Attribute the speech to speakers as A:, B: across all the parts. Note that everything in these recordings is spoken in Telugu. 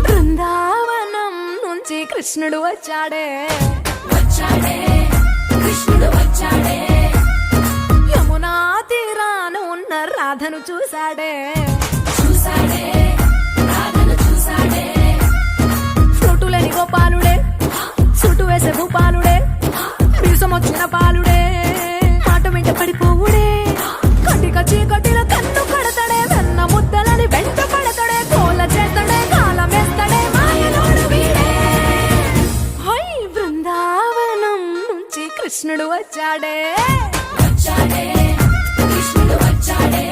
A: బృందావనం నుంచి కృష్ణుడు వచ్చాడే
B: వచ్చాడే కృష్ణుడు వచ్చాడే
A: యమునా తీరాన ఉన్న రాధను చూశాడే
B: చూసాడే రాధను చూసాడే
A: ఫ్రూటులేని గోపాలుడే సుటు వేసే భూపాలుడే మీసమొచ్చిన పాలుడే మాట వెంట పడిపోవుడే కటిక చీకటిలో కన్ను కడతాడే వెన్న ముద్దలని వెంట పడతాడే కోల చేతడే కాలమేస్తాడే మాయలోడు వీడే హై బృందావనం నుంచి కృష్ణుడు వచ్చాడే
B: వచ్చాడే కృష్ణుడు వచ్చాడే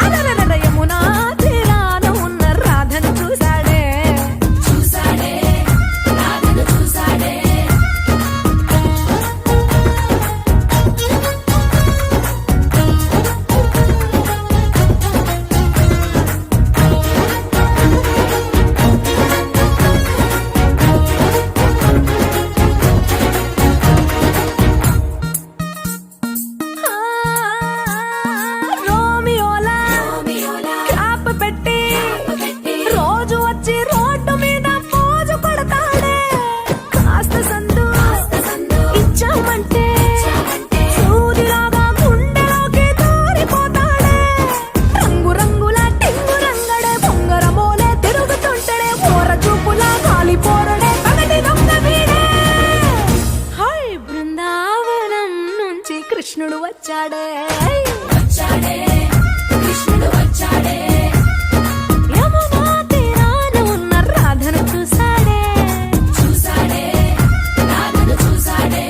A: అలరల యమునా తీరాన ఉన్న రాధను చూశాడే
B: చూసాడే రాధను చూసాడే
A: ఆ, రోమియోలా
B: రోమియోలా
A: క్యాప్ పెట్టి
B: పెట్టి
A: రోజు వచ్చి రోడ్డు మీద పోజు కొడతాడే కాస్త సందు
B: సందు
A: ఇచ్చామంటే
B: ఇచ్చామంటే
A: సూదిలాగా గుండెలోకి దూరిపోతాడే రంగు రంగుల టింగు రంగడే బొంగరమోలే తిరుగుతుంటడే ఓర చూపులా కాలిపోరడే పగటి దొంగ వీడే హై బృందావనం నుంచి కృష్ణుడు వచ్చాడే
B: వచ్చాడే కృష్ణుడు వచ్చాడే
A: యమునా తీరాన ఉన్న రాధను చూశాడే
B: చూసాడే రాధను చూసాడే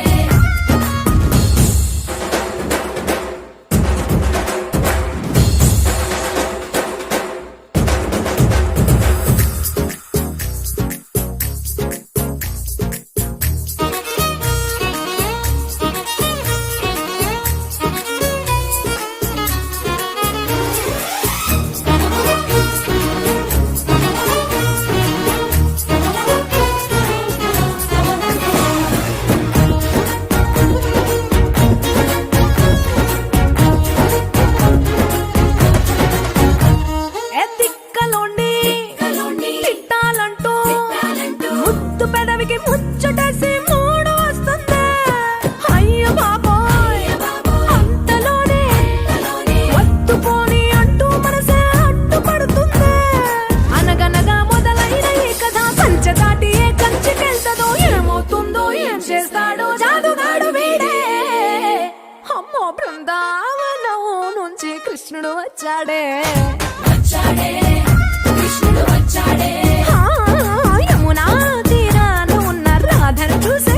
A: ఎత్తిక్కలోండి
B: కలోండి
A: తిట్టాలంటూ
B: తిట్టాలంటూ
A: ముద్దు పెదవికి ముచ్చటేసి మూడు వస్తుంది అయ్య బాబోయ్ అంతలోనే వత్తుపోని అంటూ మనసే అడ్డుపడుతుంది అనగనగా మొదలైన ఈ కథ కంచె దాటి ఏ కంచికెళ్తదో ఏమవుతుందో ఏం చేస్తాడో జాదుగాడు వీడే అమ్మో బృందావనం నుంచి కృష్ణుడు వచ్చాడే
B: వచ్చాడే కృష్ణుడు వచ్చాడే
A: ఆ, యమునా తీరాన ఉన్న రాధను చూసే